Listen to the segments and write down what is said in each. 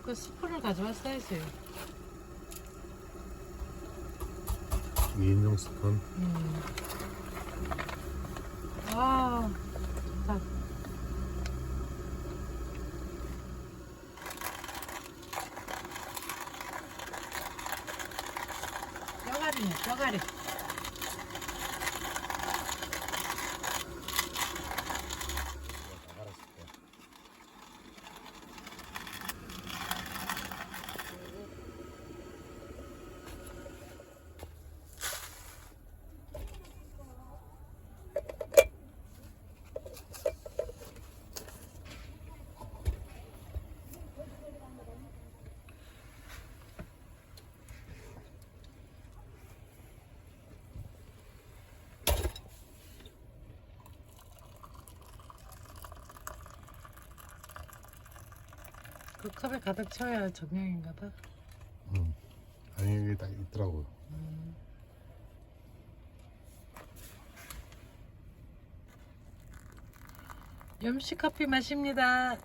그 스푼을 가져왔어야지. 2인용 스푼. 아, 좋다. 뼈가리네, 뼈가리. 그 컵에 가득 채워야 정량인가 봐. 아니 여기 딱 있더라고요. 염씨 커피 마십니다.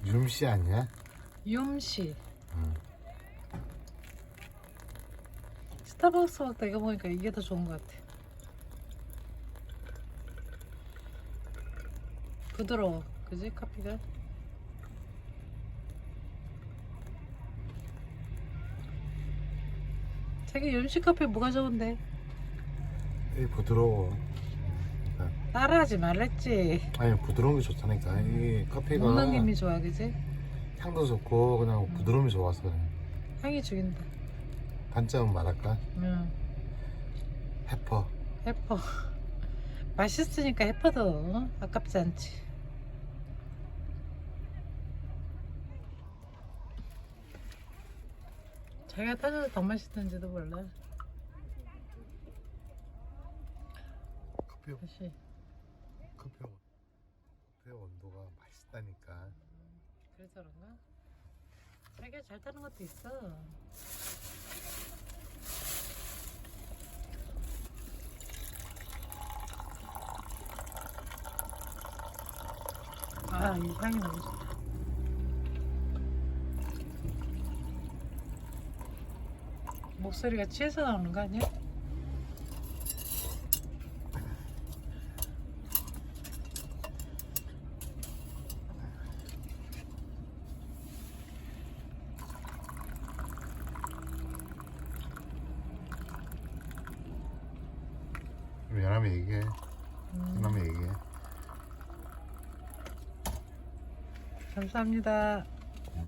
윰씨 아니야? 염씨. 응. 스타벅스 먹다 이거 보니까 이게 더 좋은 것 같아. 부드러워, 그지? 커피가. 자기 염씨 커피 뭐가 좋은데? 이 부드러워. 따라하지 말랬지. 아니 부드러운 게 좋다니까. 이 커피가 목넘김이 좋아, 그지? 향도 좋고 그냥 부드러움이 좋아서 그래. 향이 죽인다. 단점은 말할까? 응. 페퍼. 해퍼. 맛있으니까 해퍼도 아깝지 않지. 자기가 따져도 더 맛있던지도 몰라. 커피 다시. 커피 온도가 맛있다니까. 그래서 그런가? 자기가 잘 타는 것도 있어. 아, 이 향이 너무 좋다. 목소리가 취해서 나오는 거 아니야? 미안하면 얘기해. 미안하면 얘기해. 감사합니다.